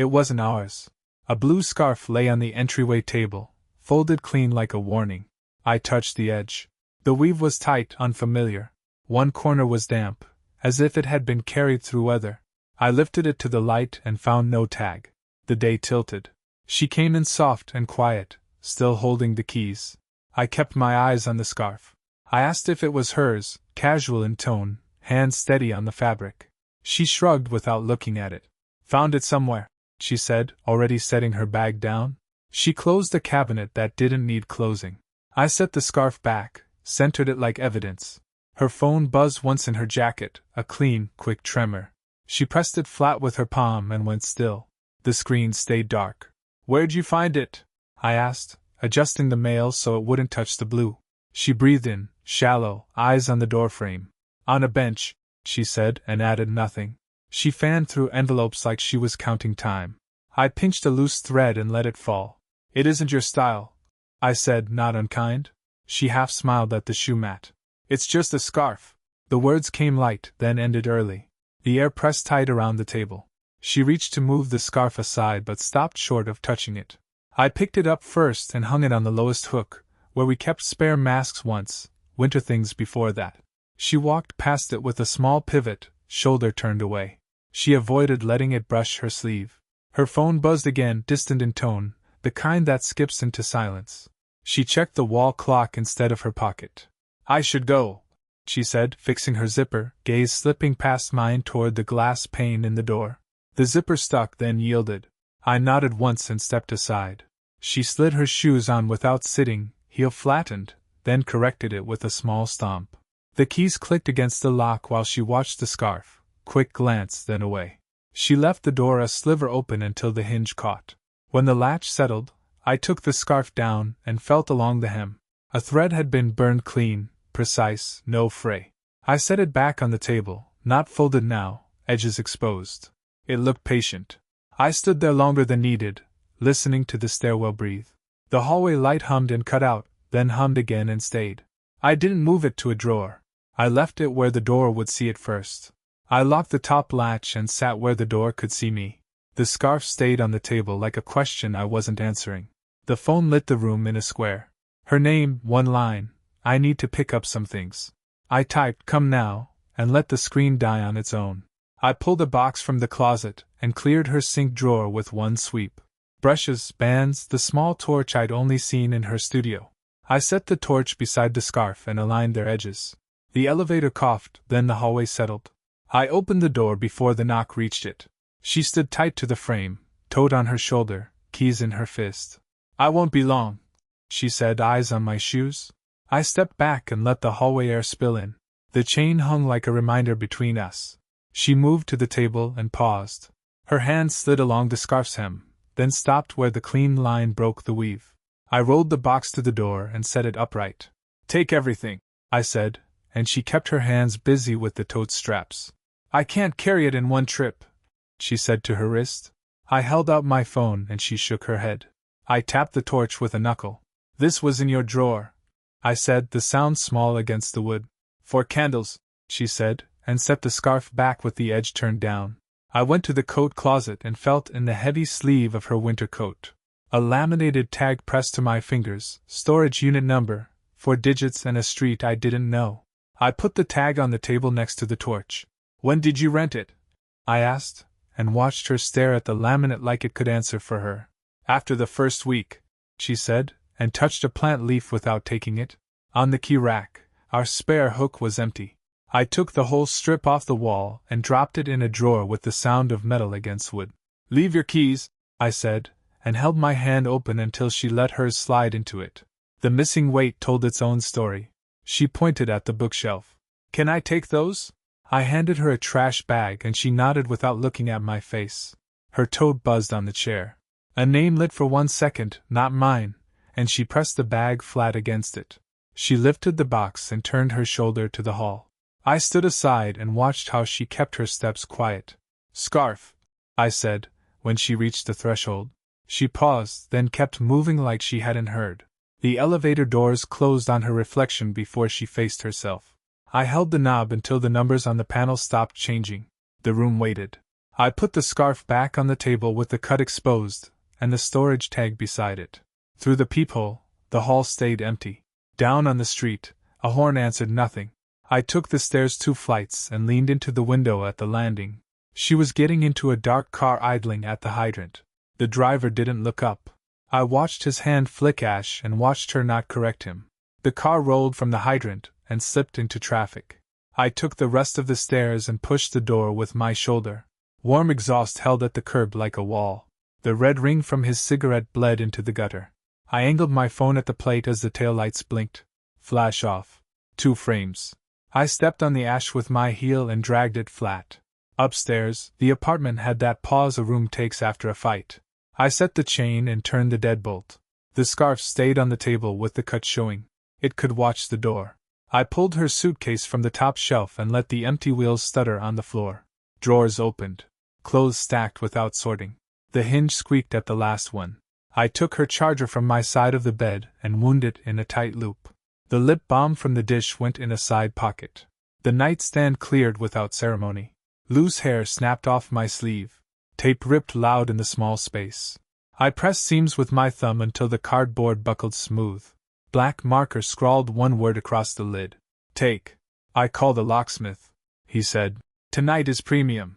It wasn't ours. A blue scarf lay on the entryway table, folded clean like a warning. I touched the edge. The weave was tight, unfamiliar. One corner was damp, as if it had been carried through weather. I lifted it to the light and found no tag. The day tilted. She came in soft and quiet, still holding the keys. I kept my eyes on the scarf. I asked if it was hers, casual in tone, hands steady on the fabric. She shrugged without looking at it. Found it somewhere, she said, already setting her bag down. She closed a cabinet that didn't need closing. I set the scarf back, centered it like evidence. Her phone buzzed once in her jacket, a clean, quick tremor. She pressed it flat with her palm and went still. The screen stayed dark. Where'd you find it? I asked, adjusting the mail so it wouldn't touch the blue. She breathed in, shallow, eyes on the doorframe. On a bench, she said, and added nothing. She fanned through envelopes like she was counting time. I pinched a loose thread and let it fall. It isn't your style, I said, not unkind. She half smiled at the shoe mat. It's just a scarf. The words came light, then ended early. The air pressed tight around the table. She reached to move the scarf aside but stopped short of touching it. I picked it up first and hung it on the lowest hook, where we kept spare masks once, winter things before that. She walked past it with a small pivot, shoulder turned away. She avoided letting it brush her sleeve. Her phone buzzed again, distant in tone, the kind that skips into silence. She checked the wall clock instead of her pocket. I should go, she said, fixing her zipper, gaze slipping past mine toward the glass pane in the door. The zipper stuck, then yielded. I nodded once and stepped aside. She slid her shoes on without sitting, heel flattened, then corrected it with a small stomp. The keys clicked against the lock while she watched the scarf, quick glance, then away. She left the door a sliver open until the hinge caught. When the latch settled, I took the scarf down and felt along the hem. A thread had been burned clean, precise, no fray. I set it back on the table, not folded now, edges exposed. It looked patient. I stood there longer than needed, listening to the stairwell breathe. The hallway light hummed and cut out, then hummed again and stayed. I didn't move it to a drawer. I left it where the door would see it first. I locked the top latch and sat where the door could see me. The scarf stayed on the table like a question I wasn't answering. The phone lit the room in a square. Her name, one line. I need to pick up some things. I typed, "Come now," and let the screen die on its own. I pulled a box from the closet and cleared her sink drawer with one sweep. Brushes, bands, the small torch I'd only seen in her studio. I set the torch beside the scarf and aligned their edges. The elevator coughed, then the hallway settled. I opened the door before the knock reached it. She stood tight to the frame, toad on her shoulder, keys in her fist. "I won't be long," she said, eyes on my shoes. I stepped back and let the hallway air spill in. The chain hung like a reminder between us. She moved to the table and paused. Her hand slid along the scarf's hem, then stopped where the clean line broke the weave. I rolled the box to the door and set it upright. "Take everything," I said, and she kept her hands busy with the tote straps. "I can't carry it in one trip," she said to her wrist. I held out my phone and she shook her head. I tapped the torch with a knuckle. "This was in your drawer," I said, the sound small against the wood. "For candles," she said, and set the scarf back with the edge turned down. I went to the coat closet and felt in the heavy sleeve of her winter coat. A laminated tag pressed to my fingers, storage unit number, 4 digits and a street I didn't know. I put the tag on the table next to the torch. "When did you rent it?" I asked, and watched her stare at the laminate like it could answer for her. "After the first week," she said, and touched a plant leaf without taking it. On the key rack, our spare hook was empty. I took the whole strip off the wall and dropped it in a drawer with the sound of metal against wood. "Leave your keys," I said, and held my hand open until she let hers slide into it. The missing weight told its own story. She pointed at the bookshelf. "Can I take those?" I handed her a trash bag and she nodded without looking at my face. Her toad buzzed on the chair. A name lit for 1 second, not mine, and she pressed the bag flat against it. She lifted the box and turned her shoulder to the hall. I stood aside and watched how she kept her steps quiet. "Scarf," I said, when she reached the threshold. She paused, then kept moving like she hadn't heard. The elevator doors closed on her reflection before she faced herself. I held the knob until the numbers on the panel stopped changing. The room waited. I put the scarf back on the table with the cut exposed, and the storage tag beside it. Through the peephole, the hall stayed empty. Down on the street, a horn answered nothing. I took the stairs 2 flights and leaned into the window at the landing. She was getting into a dark car idling at the hydrant. The driver didn't look up. I watched his hand flick ash and watched her not correct him. The car rolled from the hydrant and slipped into traffic. I took the rest of the stairs and pushed the door with my shoulder. Warm exhaust held at the curb like a wall. The red ring from his cigarette bled into the gutter. I angled my phone at the plate as the taillights blinked. Flash off. 2 frames. I stepped on the ash with my heel and dragged it flat. Upstairs, the apartment had that pause a room takes after a fight. I set the chain and turned the deadbolt. The scarf stayed on the table with the cut showing. It could watch the door. I pulled her suitcase from the top shelf and let the empty wheels stutter on the floor. Drawers opened. Clothes stacked without sorting. The hinge squeaked at the last one. I took her charger from my side of the bed and wound it in a tight loop. The lip balm from the dish went in a side pocket. The nightstand cleared without ceremony. Loose hair snapped off my sleeve. Tape ripped loud in the small space. I pressed seams with my thumb until the cardboard buckled smooth. Black marker scrawled one word across the lid. Take. I called the locksmith. He said, "Tonight is premium."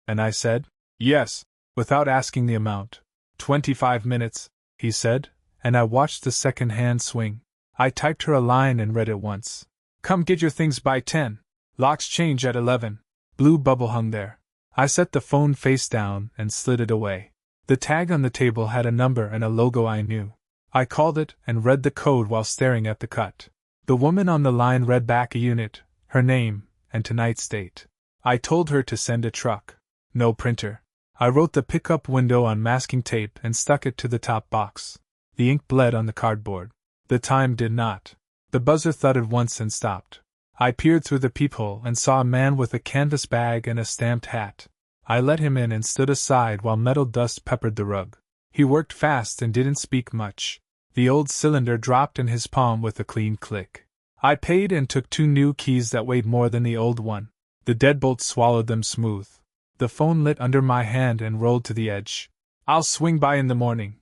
And I said, "Yes," without asking the amount. 25 minutes, he said, and I watched the second hand swing. I typed her a line and read it once. "Come get your things by 10. Locks change at 11. Blue bubble hung there. I set the phone face down and slid it away. The tag on the table had a number and a logo I knew. I called it and read the code while staring at the cut. The woman on the line read back a unit, her name, and tonight's date. I told her to send a truck. No printer. I wrote the pickup window on masking tape and stuck it to the top box. The ink bled on the cardboard. The time did not. The buzzer thudded once and stopped. I peered through the peephole and saw a man with a canvas bag and a stamped hat. I let him in and stood aside while metal dust peppered the rug. He worked fast and didn't speak much. The old cylinder dropped in his palm with a clean click. I paid and took 2 new keys that weighed more than the old one. The deadbolt swallowed them smooth. The phone lit under my hand and rolled to the edge. "I'll swing by in the morning,"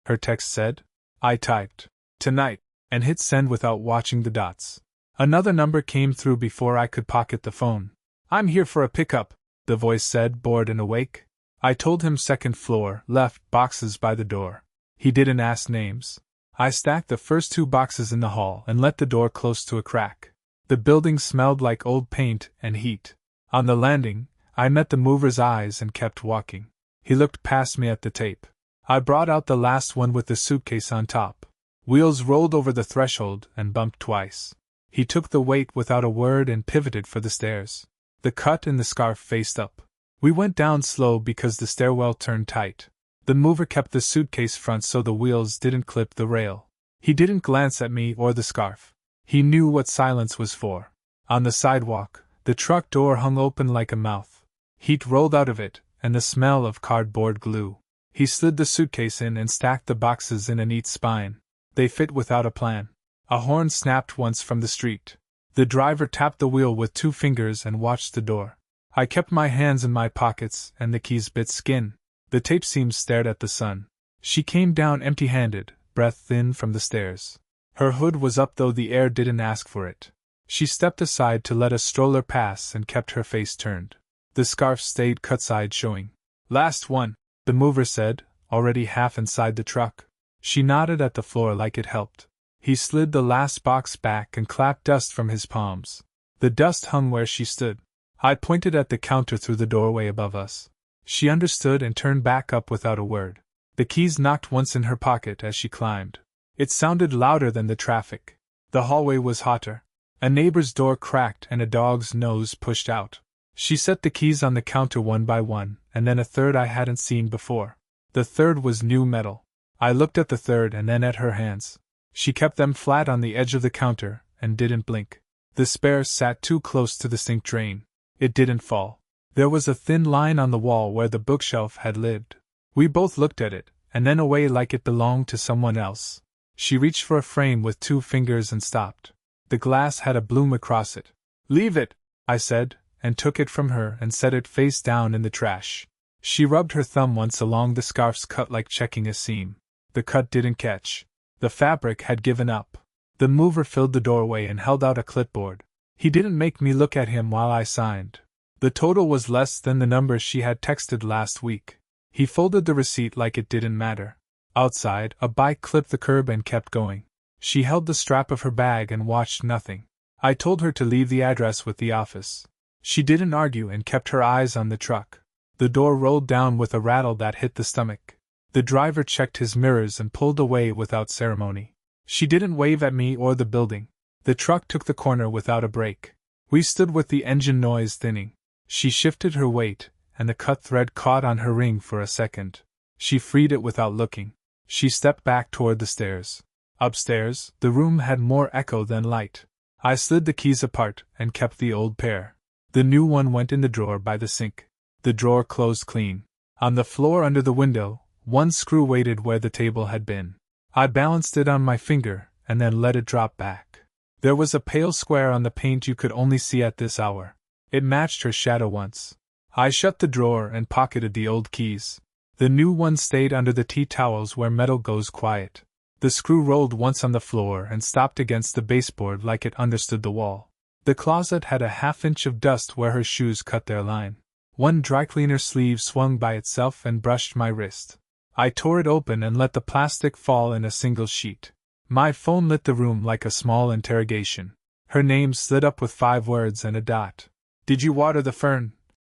her text said. I typed, "Tonight," and hit send without watching the dots. Another number came through before I could pocket the phone. "I'm here for a pickup," the voice said, bored and awake. I told him 2nd floor, left, boxes by the door. He didn't ask names. I stacked the first 2 boxes in the hall and let the door close to a crack. The building smelled like old paint and heat. On the landing, I met the mover's eyes and kept walking. He looked past me at the tape. I brought out the last one with the suitcase on top. Wheels rolled over the threshold and bumped twice. He took the weight without a word and pivoted for the stairs. The cut in the scarf faced up. We went down slow because the stairwell turned tight. The mover kept the suitcase front so the wheels didn't clip the rail. He didn't glance at me or the scarf. He knew what silence was for. On the sidewalk, the truck door hung open like a mouth. Heat rolled out of it, and the smell of cardboard glue. He slid the suitcase in and stacked the boxes in a neat spine. They fit without a plan. A horn snapped once from the street. The driver tapped the wheel with 2 fingers and watched the door. I kept my hands in my pockets and the keys bit skin. The tape seams stared at the sun. She came down empty-handed, breath thin from the stairs. Her hood was up though the air didn't ask for it. She stepped aside to let a stroller pass and kept her face turned. The scarf stayed cut-side showing. "Last one," the mover said, already half inside the truck. She nodded at the floor like it helped. He slid the last box back and clapped dust from his palms. The dust hung where she stood. I pointed at the counter through the doorway above us. She understood and turned back up without a word. The keys knocked once in her pocket as she climbed. It sounded louder than the traffic. The hallway was hotter. A neighbor's door cracked and a dog's nose pushed out. She set the keys on the counter one by one, and then a third I hadn't seen before. The third was new metal. I looked at the third and then at her hands. She kept them flat on the edge of the counter, and didn't blink. The spare sat too close to the sink drain. It didn't fall. There was a thin line on the wall where the bookshelf had lived. We both looked at it, and then away like it belonged to someone else. She reached for a frame with 2 fingers and stopped. The glass had a bloom across it. "Leave it," I said, and took it from her and set it face down in the trash. She rubbed her thumb once along the scarf's cut like checking a seam. The cut didn't catch. The fabric had given up. The mover filled the doorway and held out a clipboard. He didn't make me look at him while I signed. The total was less than the number she had texted last week. He folded the receipt like it didn't matter. Outside, a bike clipped the curb and kept going. She held the strap of her bag and watched nothing. I told her to leave the address with the office. She didn't argue and kept her eyes on the truck. The door rolled down with a rattle that hit the stomach. The driver checked his mirrors and pulled away without ceremony. She didn't wave at me or the building. The truck took the corner without a brake. We stood with the engine noise thinning. She shifted her weight, and the cut thread caught on her ring for a second. She freed it without looking. She stepped back toward the stairs. Upstairs, the room had more echo than light. I slid the keys apart and kept the old pair. The new one went in the drawer by the sink. The drawer closed clean. On the floor under the window, one screw waited where the table had been. I balanced it on my finger and then let it drop back. There was a pale square on the paint you could only see at this hour. It matched her shadow once. I shut the drawer and pocketed the old keys. The new one stayed under the tea towels where metal goes quiet. The screw rolled once on the floor and stopped against the baseboard like it understood the wall. The closet had a half-inch of dust where her shoes cut their line. One dry cleaner sleeve swung by itself and brushed my wrist. I tore it open and let the plastic fall in a single sheet. My phone lit the room like a small interrogation. Her name slid up with 5 words and a dot. "Did you water the fern?"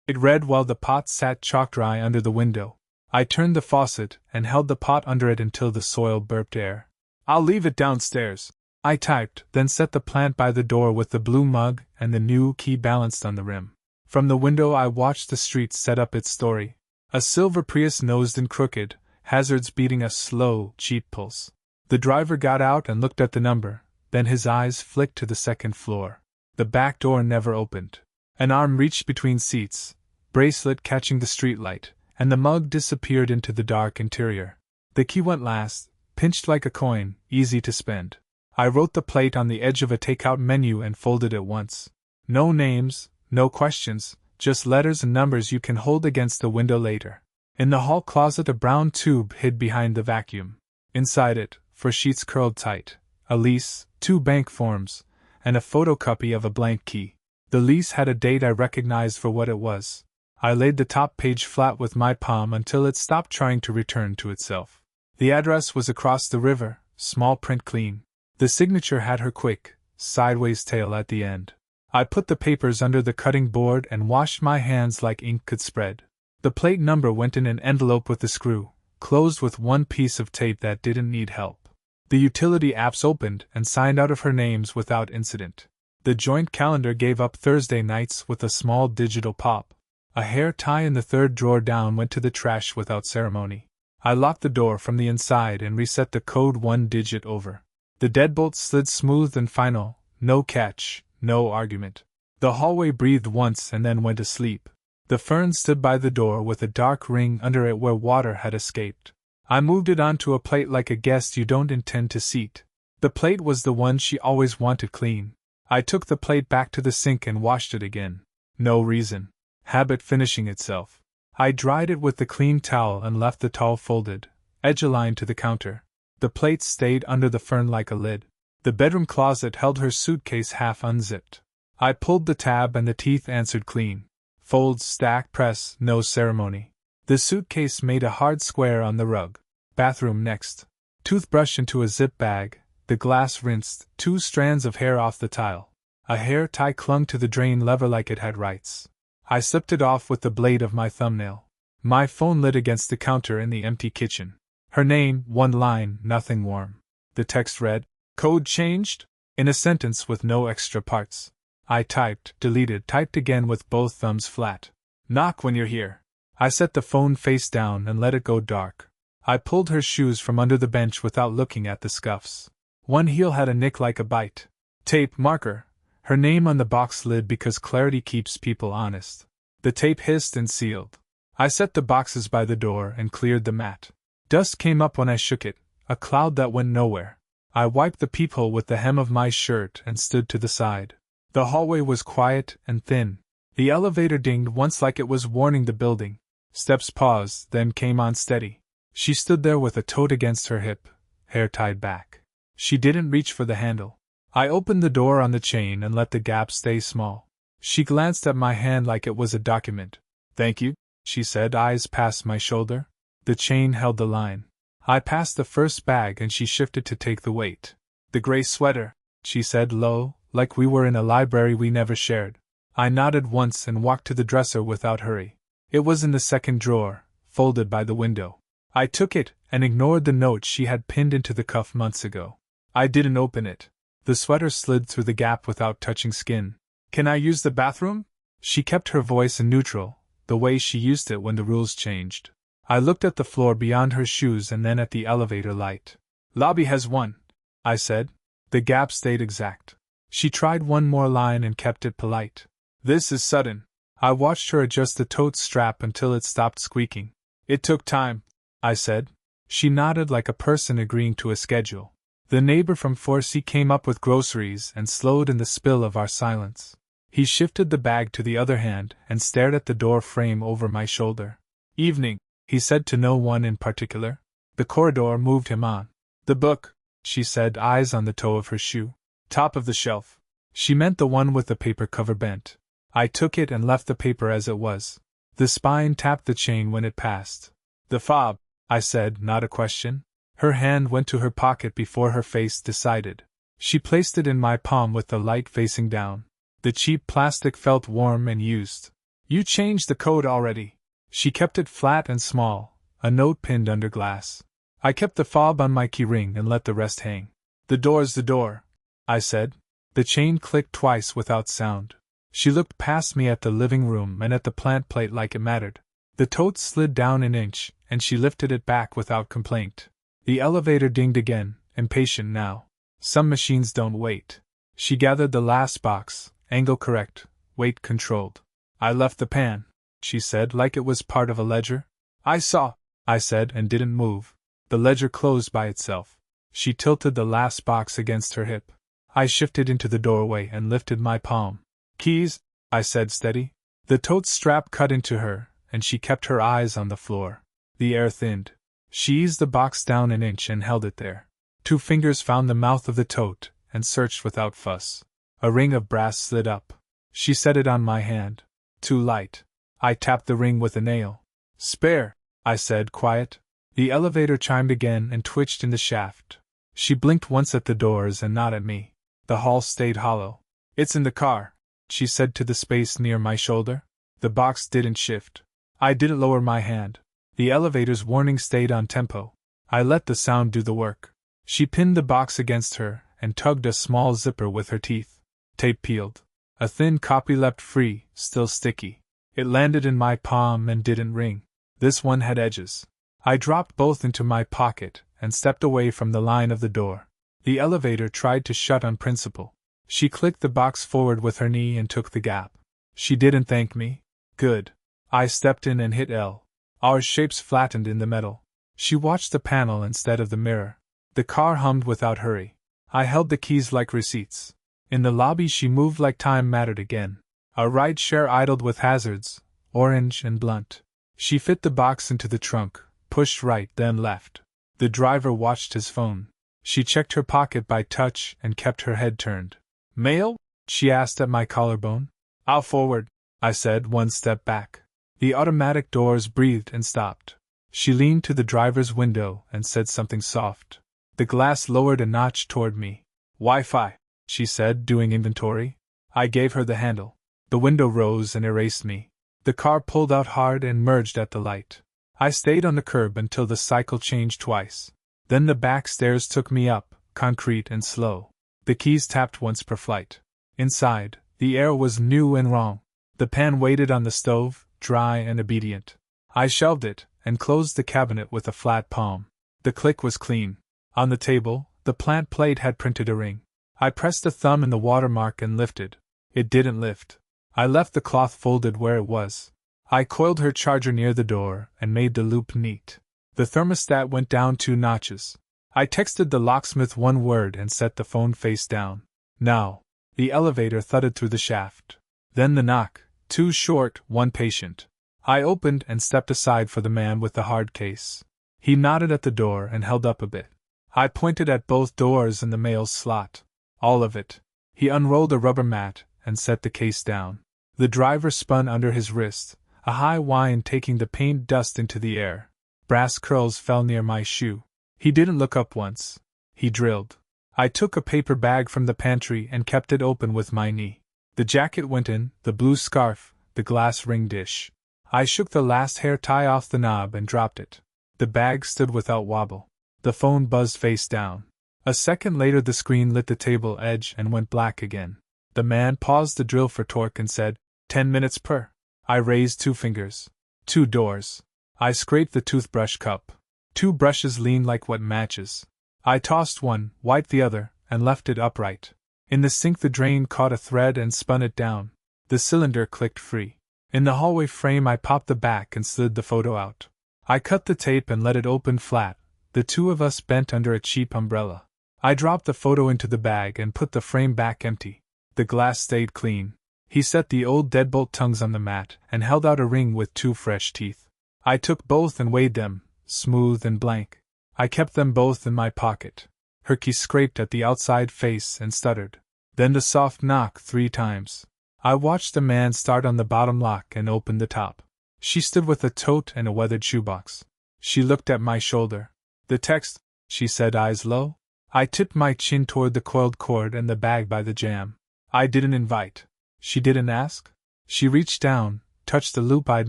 It read while the pot sat chalk dry under the window. I turned the faucet and held the pot under it until the soil burped air. "I'll leave it downstairs," I typed, then set the plant by the door with the blue mug and the new key balanced on the rim. From the window I watched the street set up its story. A silver Prius nosed and crooked, hazards beating a slow, cheap pulse. The driver got out and looked at the number, then his eyes flicked to the second floor. The back door never opened. An arm reached between seats, bracelet catching the streetlight, and the mug disappeared into the dark interior. The key went last, pinched like a coin, easy to spend. I wrote the plate on the edge of a takeout menu and folded it once. No names, no questions, just letters and numbers you can hold against the window later. In the hall closet a brown tube hid behind the vacuum. Inside it, for sheets curled tight, a lease, 2 bank forms, and a photocopy of a blank key. The lease had a date I recognized for what it was. I laid the top page flat with my palm until it stopped trying to return to itself. The address was across the river, small print clean. The signature had her quick, sideways tail at the end. I put the papers under the cutting board and washed my hands like ink could spread. The plate number went in an envelope with the screw, closed with one piece of tape that didn't need help. The utility apps opened and signed out of her names without incident. The joint calendar gave up Thursday nights with a small digital pop. A hair tie in the third drawer down went to the trash without ceremony. I locked the door from the inside and reset the code 1 digit over. The deadbolt slid smooth and final, no catch, no argument. The hallway breathed once and then went asleep. The fern stood by the door with a dark ring under it where water had escaped. I moved it onto a plate like a guest you don't intend to seat. The plate was the one she always wanted clean. I took the plate back to the sink and washed it again. No reason. Habit finishing itself. I dried it with the clean towel and left the towel folded, edge-aligned to the counter. The plate stayed under the fern like a lid. The bedroom closet held her suitcase half unzipped. I pulled the tab and the teeth answered clean. Fold, stack, press, no ceremony. The suitcase made a hard square on the rug. Bathroom next. Toothbrush into a zip bag, the glass rinsed, 2 strands of hair off the tile. A hair tie clung to the drain lever like it had rights. I slipped it off with the blade of my thumbnail. My phone lit against the counter in the empty kitchen. Her name, 1 line, nothing warm. The text read, "Code changed?" in a sentence with no extra parts. I typed, deleted, typed again with both thumbs flat. "Knock when you're here." I set the phone face down and let it go dark. I pulled her shoes from under the bench without looking at the scuffs. One heel had a nick like a bite. Tape, marker. Her name on the box lid because clarity keeps people honest. The tape hissed and sealed. I set the boxes by the door and cleared the mat. Dust came up when I shook it, a cloud that went nowhere. I wiped the peephole with the hem of my shirt and stood to the side. The hallway was quiet and thin. The elevator dinged once like it was warning the building. Steps paused, then came on steady. She stood there with a tote against her hip, hair tied back. She didn't reach for the handle. I opened the door on the chain and let the gap stay small. She glanced at my hand like it was a document. "Thank you," she said, eyes past my shoulder. The chain held the line. I passed the first bag and she shifted to take the weight. "The gray sweater," she said low, like we were in a library we never shared. I nodded once and walked to the dresser without hurry. It was in the second drawer, folded by the window. I took it and ignored the note she had pinned into the cuff months ago. I didn't open it. The sweater slid through the gap without touching skin. "Can I use the bathroom?" She kept her voice in neutral, the way she used it when the rules changed. I looked at the floor beyond her shoes and then at the elevator light. "Lobby has one," I said. The gap stayed exact. She tried one more line and kept it polite. "This is sudden." I watched her adjust the tote strap until it stopped squeaking. "It took time," I said. She nodded like a person agreeing to a schedule. The neighbor from 4C came up with groceries and slowed in the spill of our silence. He shifted the bag to the other hand and stared at the door frame over my shoulder. "Evening," he said to no one in particular. The corridor moved him on. "The book," she said, eyes on the toe of her shoe. "Top of the shelf." She meant the one with the paper cover bent. I took it and left the paper as it was. The spine tapped the chain when it passed. "The fob," I said, not a question. Her hand went to her pocket before her face decided. She placed it in my palm with the light facing down. The cheap plastic felt warm and used. "You changed the code already." She kept it flat and small, a note pinned under glass. I kept the fob on my key ring and let the rest hang. "The door's the door," I said. The chain clicked twice without sound. She looked past me at the living room and at the plant plate like it mattered. The tote slid down an inch, and she lifted it back without complaint. The elevator dinged again, impatient now. Some machines don't wait. She gathered the last box, angle correct, weight controlled. "I left the pan," she said, like it was part of a ledger. "I saw," I said, and didn't move. The ledger closed by itself. She tilted the last box against her hip. I shifted into the doorway and lifted my palm. "Keys," I said, steady. The tote strap cut into her, and she kept her eyes on the floor. The air thinned. She eased the box down an inch and held it there. 2 fingers found the mouth of the tote and searched without fuss. A ring of brass slid up. She set it on my hand. "Too light." I tapped the ring with a nail. "Spare," I said, quiet. The elevator chimed again and twitched in the shaft. She blinked once at the doors and not at me. The hall stayed hollow. "It's in the car," she said to the space near my shoulder. The box didn't shift. I didn't lower my hand. The elevator's warning stayed on tempo. I let the sound do the work. She pinned the box against her and tugged a small zipper with her teeth. Tape peeled. A thin copy leapt free, still sticky. It landed in my palm and didn't ring. This one had edges. I dropped both into my pocket and stepped away from the line of the door. The elevator tried to shut on principle. She clicked the box forward with her knee and took the gap. She didn't thank me. Good. I stepped in and hit L. Our shapes flattened in the metal. She watched the panel instead of the mirror. The car hummed without hurry. I held the keys like receipts. In the lobby she moved like time mattered again. A ride-share idled with hazards, orange and blunt. She fit the box into the trunk, pushed right then left. The driver watched his phone. She checked her pocket by touch and kept her head turned. "Mail?" she asked at my collarbone. "I'll forward," I said, one step back. The automatic doors breathed and stopped. She leaned to the driver's window and said something soft. The glass lowered a notch toward me. "Wi-Fi," she said, doing inventory. I gave her the handle. The window rose and erased me. The car pulled out hard and merged at the light. I stayed on the curb until the cycle changed twice. Then the back stairs took me up, concrete and slow. The keys tapped once per flight. Inside, the air was new and wrong. The pan waited on the stove, dry and obedient. I shelved it and closed the cabinet with a flat palm. The click was clean. On the table, the plant plate had printed a ring. I pressed a thumb in the watermark and lifted. It didn't lift. I left the cloth folded where it was. I coiled her charger near the door and made the loop neat. The thermostat went down 2 notches. I texted the locksmith one word and set the phone face down. Now. The elevator thudded through the shaft. Then the knock. 2 short, 1 patient. I opened and stepped aside for the man with the hard case. He nodded at the door and held up a bit. I pointed at both doors and the mail slot. All of it. He unrolled a rubber mat and set the case down. The driver spun under his wrist, a high whine taking the paint dust into the air. Brass curls fell near my shoe. He didn't look up once. He drilled. I took a paper bag from the pantry and kept it open with my knee. The jacket went in, the blue scarf, the glass ring dish. I shook the last hair tie off the knob and dropped it. The bag stood without wobble. The phone buzzed face down. A second later the screen lit the table edge and went black again. The man paused the drill for torque and said, 10 minutes per. I raised 2 fingers. 2 doors. I scraped the toothbrush cup. 2 brushes leaned like wet matches. I tossed one, wiped the other, and left it upright. In the sink the drain caught a thread and spun it down. The cylinder clicked free. In the hallway frame I popped the back and slid the photo out. I cut the tape and let it open flat, the two of us bent under a cheap umbrella. I dropped the photo into the bag and put the frame back empty. The glass stayed clean. He set the old deadbolt tongues on the mat and held out a ring with 2 fresh teeth. I took both and weighed them, smooth and blank. I kept them both in my pocket. Herky scraped at the outside face and stuttered. Then the soft knock 3 times. I watched the man start on the bottom lock and open the top. She stood with a tote and a weathered shoebox. She looked at my shoulder. The text, she said, eyes low. I tipped my chin toward the coiled cord and the bag by the jamb. I didn't invite. She didn't ask. She reached down, touched the loop I'd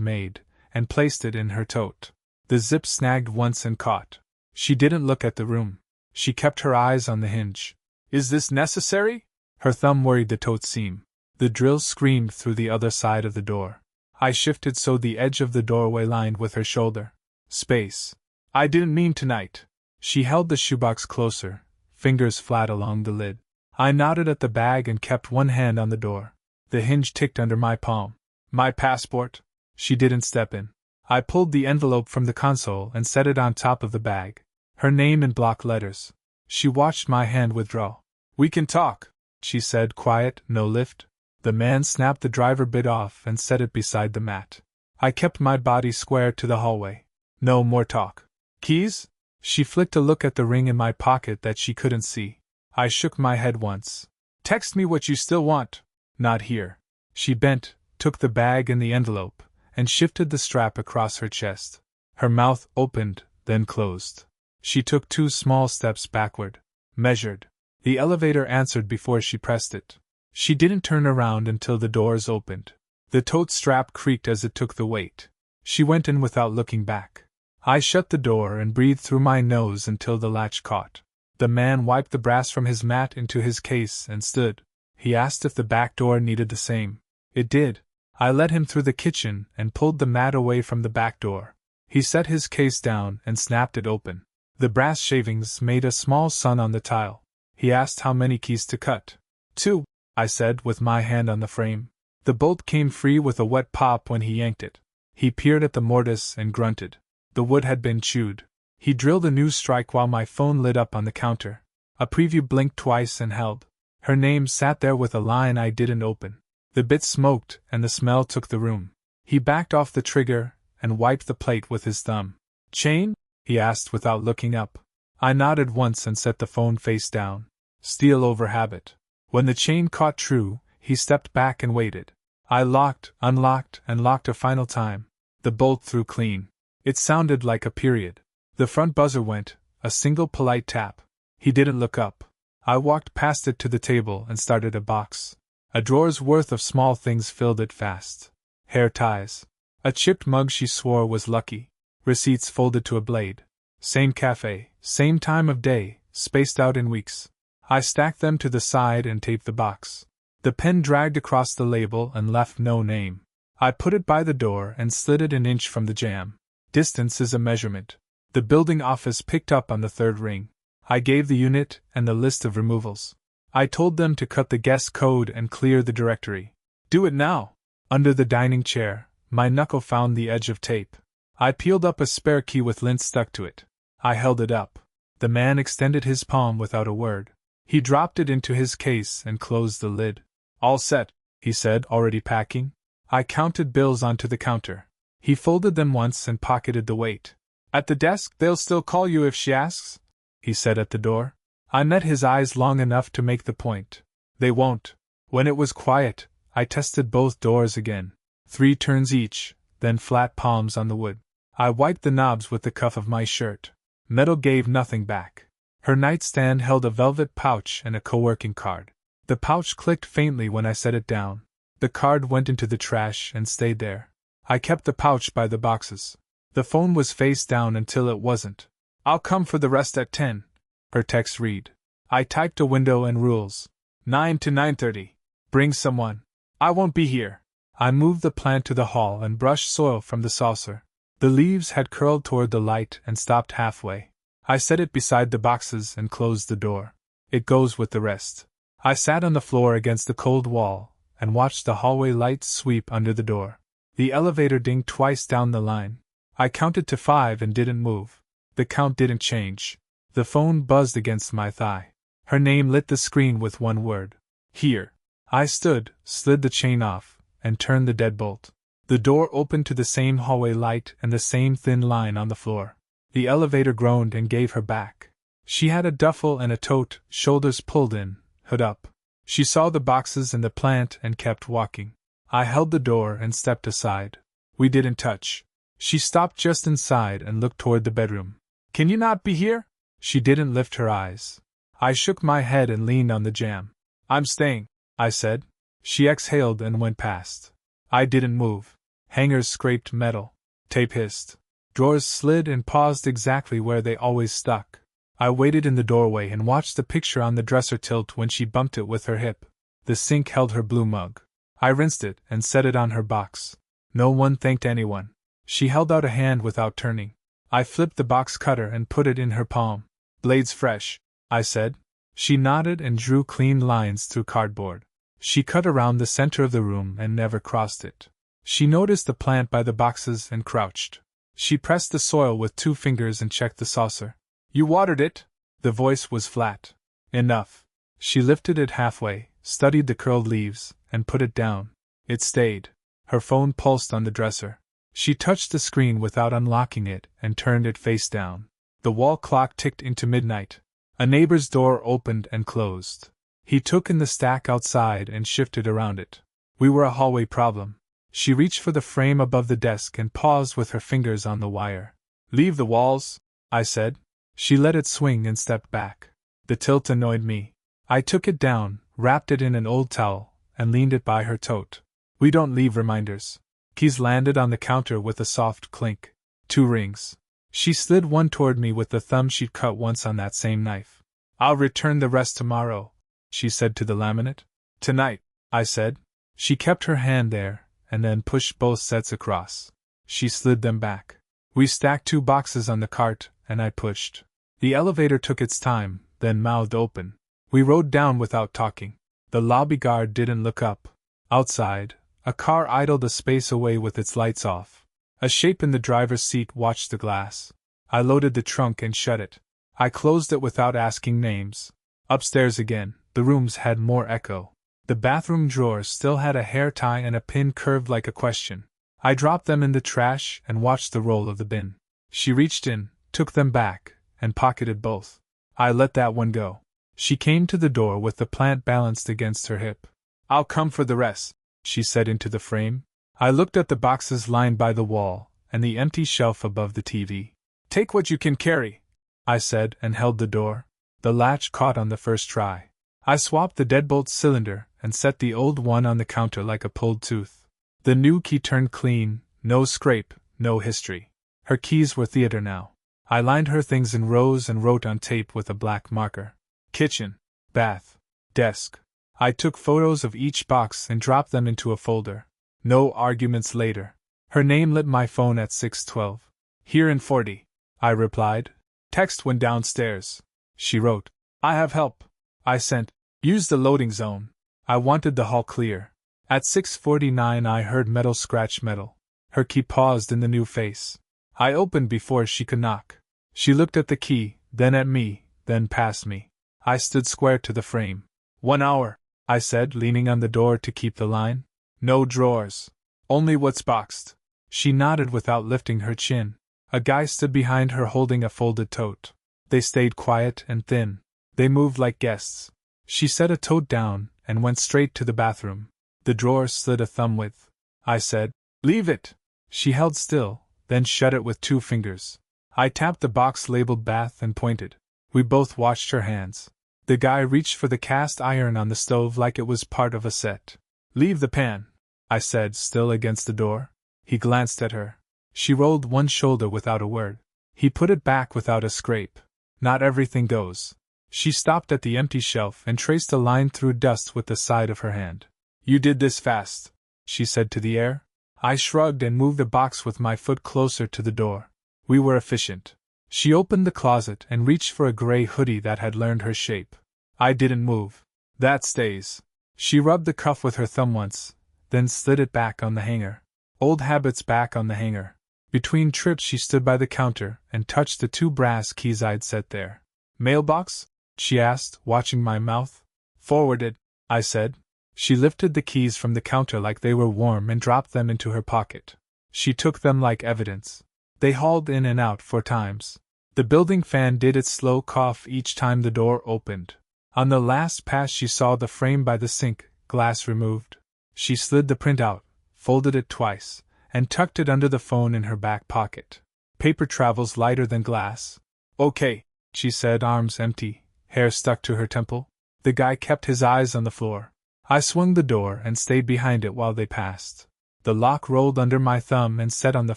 made, and placed it in her tote. The zip snagged once and caught. She didn't look at the room. She kept her eyes on the hinge. Is this necessary? Her thumb worried the tote seam. The drill screamed through the other side of the door. I shifted so the edge of the doorway lined with her shoulder. Space. I didn't mean tonight. She held the shoebox closer, fingers flat along the lid. I nodded at the bag and kept one hand on the door. The hinge ticked under my palm. My passport? She didn't step in. I pulled the envelope from the console and set it on top of the bag. Her name in block letters. She watched my hand withdraw. We can talk, she said, quiet, no lift. The man snapped the driver bit off and set it beside the mat. I kept my body square to the hallway. No more talk. Keys? She flicked a look at the ring in my pocket that she couldn't see. I shook my head once. Text me what you still want. Not here. She bent, took the bag and the envelope, and shifted the strap across her chest. Her mouth opened, then closed. She took 2 small steps backward. Measured. The elevator answered before she pressed it. She didn't turn around until the doors opened. The tote strap creaked as it took the weight. She went in without looking back. I shut the door and breathed through my nose until the latch caught. The man wiped the brass from his mat into his case and stood. He asked if the back door needed the same. It did. I led him through the kitchen and pulled the mat away from the back door. He set his case down and snapped it open. The brass shavings made a small sun on the tile. He asked how many keys to cut. 2, I said with my hand on the frame. The bolt came free with a wet pop when he yanked it. He peered at the mortise and grunted. The wood had been chewed. He drilled a new strike while my phone lit up on the counter. A preview blinked twice and held. Her name sat there with a line I didn't open. The bit smoked and the smell took the room. He backed off the trigger and wiped the plate with his thumb. Chain? He asked without looking up. I nodded once and set the phone face down. Steel over habit. When the chain caught true, he stepped back and waited. I locked, unlocked, and locked a final time. The bolt threw clean. It sounded like a period. The front buzzer went, a single polite tap. He didn't look up. I walked past it to the table and started a box. A drawer's worth of small things filled it fast. Hair ties. A chipped mug she swore was lucky. Receipts folded to a blade. Same cafe, same time of day, spaced out in weeks. I stacked them to the side and taped the box. The pen dragged across the label and left no name. I put it by the door and slid it an inch from the jamb. Distance is a measurement. The building office picked up on the 3rd ring. I gave the unit and the list of removals. I told them to cut the guest code and clear the directory. Do it now! Under the dining chair, my knuckle found the edge of tape. I peeled up a spare key with lint stuck to it. I held it up. The man extended his palm without a word. He dropped it into his case and closed the lid. All set, he said, already packing. I counted bills onto the counter. He folded them once and pocketed the weight. At the desk, they'll still call you if she asks? He said at the door. I met his eyes long enough to make the point. They won't. When it was quiet, I tested both doors again. 3 turns each, then flat palms on the wood. I wiped the knobs with the cuff of my shirt. Metal gave nothing back. Her nightstand held a velvet pouch and a co-working card. The pouch clicked faintly when I set it down. The card went into the trash and stayed there. I kept the pouch by the boxes. The phone was face down until it wasn't. I'll come for the rest at 10. Her text read. I typed a window and rules. 9 to 9:30. Bring someone. I won't be here. I moved the plant to the hall and brushed soil from the saucer. The leaves had curled toward the light and stopped halfway. I set it beside the boxes and closed the door. It goes with the rest. I sat on the floor against the cold wall and watched the hallway lights sweep under the door. The elevator dinged twice down the line. I counted to 5 and didn't move. The count didn't change. The phone buzzed against my thigh. Her name lit the screen with one word. Here. I stood, slid the chain off, and turned the deadbolt. The door opened to the same hallway light and the same thin line on the floor. The elevator groaned and gave her back. She had a duffel and a tote, shoulders pulled in, hood up. She saw the boxes and the plant and kept walking. I held the door and stepped aside. We didn't touch. She stopped just inside and looked toward the bedroom. Can you not be here? She didn't lift her eyes. I shook my head and leaned on the jamb. I'm staying, I said. She exhaled and went past. I didn't move. Hangers scraped metal. Tape hissed. Drawers slid and paused exactly where they always stuck. I waited in the doorway and watched the picture on the dresser tilt when she bumped it with her hip. The sink held her blue mug. I rinsed it and set it on her box. No one thanked anyone. She held out a hand without turning. I flipped the box cutter and put it in her palm. Blades fresh, I said. She nodded and drew clean lines through cardboard. She cut around the center of the room and never crossed it. She noticed the plant by the boxes and crouched. She pressed the soil with 2 fingers and checked the saucer. You watered it? The voice was flat. Enough. She lifted it halfway, studied the curled leaves, and put it down. It stayed. Her phone pulsed on the dresser. She touched the screen without unlocking it and turned it face down. The wall clock ticked into midnight. A neighbor's door opened and closed. He took in the stack outside and shifted around it. We were a hallway problem. She reached for the frame above the desk and paused with her fingers on the wire. Leave the walls, I said. She let it swing and stepped back. The tilt annoyed me. I took it down, wrapped it in an old towel, and leaned it by her tote. We don't leave reminders. Keys landed on the counter with a soft clink. 2 rings. She slid one toward me with the thumb she'd cut once on that same knife. I'll return the rest tomorrow, she said to the laminate. Tonight, I said. She kept her hand there, and then pushed both sets across. She slid them back. We stacked 2 boxes on the cart, and I pushed. The elevator took its time, then mouthed open. We rode down without talking. The lobby guard didn't look up. Outside, a car idled a space away with its lights off. A shape in the driver's seat watched the glass. I loaded the trunk and shut it. I closed it without asking names. Upstairs again, the rooms had more echo. The bathroom drawer still had a hair tie and a pin curved like a question. I dropped them in the trash and watched the roll of the bin. She reached in, took them back, and pocketed both. I let that one go. She came to the door with the plant balanced against her hip. I'll come for the rest, she said into the frame. I looked at the boxes lined by the wall, and the empty shelf above the TV. Take what you can carry, I said and held the door. The latch caught on the first try. I swapped the deadbolt cylinder and set the old one on the counter like a pulled tooth. The new key turned clean, no scrape, no history. Her keys were theater now. I lined her things in rows and wrote on tape with a black marker. Kitchen, bath, desk. I took photos of each box and dropped them into a folder. No arguments later. Her name lit my phone at 6:12. Here in 40. I replied. Text when downstairs. She wrote. I have help. I sent. Use the loading zone. I wanted the hall clear. At 6:49 I heard metal scratch metal. Her key paused in the new face. I opened before she could knock. She looked at the key, then at me, then past me. I stood square to the frame. 1 hour, I said, leaning on the door to keep the line. No drawers. Only what's boxed. She nodded without lifting her chin. A guy stood behind her holding a folded tote. They stayed quiet and thin. They moved like guests. She set a tote down and went straight to the bathroom. The drawer slid a thumb width. I said, "Leave it." She held still, then shut it with 2 fingers. I tapped the box labeled bath and pointed. We both watched her hands. The guy reached for the cast iron on the stove like it was part of a set. "Leave the pan," I said, still against the door. He glanced at her. She rolled one shoulder without a word. He put it back without a scrape. "Not everything goes." She stopped at the empty shelf and traced a line through dust with the side of her hand. "You did this fast," she said to the air. I shrugged and moved a box with my foot closer to the door. We were efficient. She opened the closet and reached for a gray hoodie that had learned her shape. I didn't move. "That stays." She rubbed the cuff with her thumb once, then slid it back on the hanger. Old habits back on the hanger. Between trips she stood by the counter and touched the 2 brass keys I'd set there. "Mailbox?" she asked, watching my mouth. "Forwarded," I said. She lifted the keys from the counter like they were warm and dropped them into her pocket. She took them like evidence. They hauled in and out 4 times. The building fan did its slow cough each time the door opened. On the last pass she saw the frame by the sink, glass removed. She slid the print out, folded it twice, and tucked it under the phone in her back pocket. "Paper travels lighter than glass." "Okay," she said, arms empty, hair stuck to her temple. The guy kept his eyes on the floor. I swung the door and stayed behind it while they passed. The lock rolled under my thumb and set on the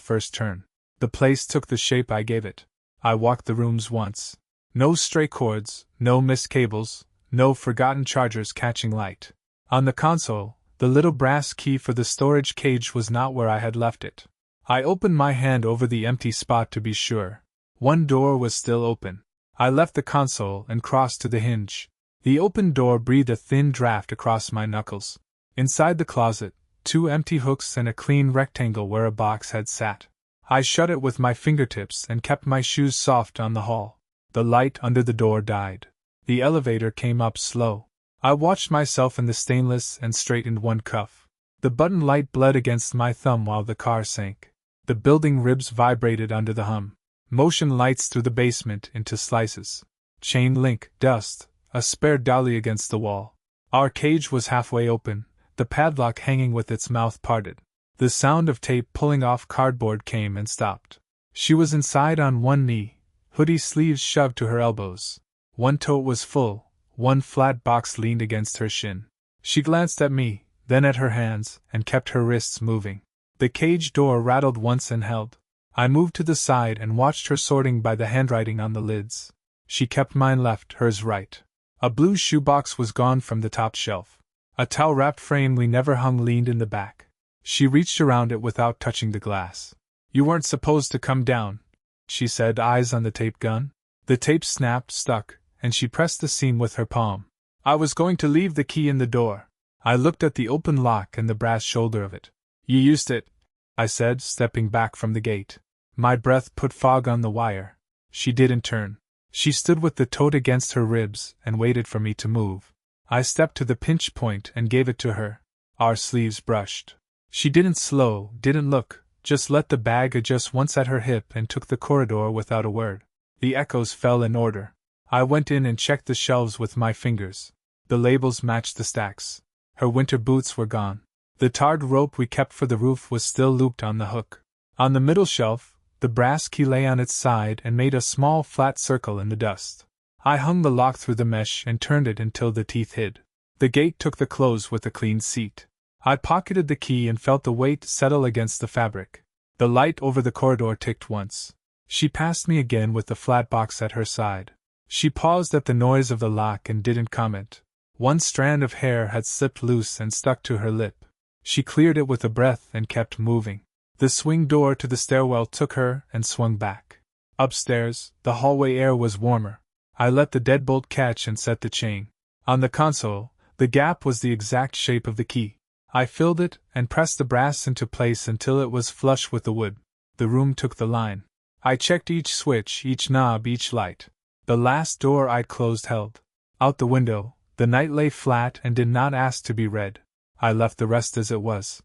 first turn. The place took the shape I gave it. I walked the rooms once. No stray cords, no missed cables, no forgotten chargers catching light. On the console, the little brass key for the storage cage was not where I had left it. I opened my hand over the empty spot to be sure. One door was still open. I left the console and crossed to the hinge. The open door breathed a thin draft across my knuckles. Inside the closet, 2 empty hooks and a clean rectangle where a box had sat. I shut it with my fingertips and kept my shoes soft on the hall. The light under the door died. The elevator came up slow. I watched myself in the stainless and straightened one cuff. The button light bled against my thumb while the car sank. The building ribs vibrated under the hum. Motion lights through the basement into slices. Chain link, dust, a spare dolly against the wall. Our cage was halfway open, the padlock hanging with its mouth parted. The sound of tape pulling off cardboard came and stopped. She was inside on one knee, hoodie sleeves shoved to her elbows. One tote was full, one flat box leaned against her shin. She glanced at me, then at her hands, and kept her wrists moving. The cage door rattled once and held. I moved to the side and watched her sorting by the handwriting on the lids. She kept mine left, hers right. A blue shoebox was gone from the top shelf. A towel-wrapped frame we never hung leaned in the back. She reached around it without touching the glass. "You weren't supposed to come down," she said, eyes on the tape gun. The tape snapped, stuck, and she pressed the seam with her palm. "I was going to leave the key in the door." I looked at the open lock and the brass shoulder of it. "You used it," I said, stepping back from the gate. My breath put fog on the wire. She didn't turn. She stood with the tote against her ribs and waited for me to move. I stepped to the pinch point and gave it to her. Our sleeves brushed. She didn't slow, didn't look, just let the bag adjust once at her hip and took the corridor without a word. The echoes fell in order. I went in and checked the shelves with my fingers. The labels matched the stacks. Her winter boots were gone. The tarred rope we kept for the roof was still looped on the hook. On the middle shelf, the brass key lay on its side and made a small flat circle in the dust. I hung the lock through the mesh and turned it until the teeth hid. The gate took the close with a clean seat. I pocketed the key and felt the weight settle against the fabric. The light over the corridor ticked once. She passed me again with the flat box at her side. She paused at the noise of the lock and didn't comment. One strand of hair had slipped loose and stuck to her lip. She cleared it with a breath and kept moving. The swing door to the stairwell took her and swung back. Upstairs, the hallway air was warmer. I let the deadbolt catch and set the chain. On the console, the gap was the exact shape of the key. I filled it and pressed the brass into place until it was flush with the wood. The room took the line. I checked each switch, each knob, each light. The last door I'd closed held. Out the window, the night lay flat and did not ask to be read. I left the rest as it was.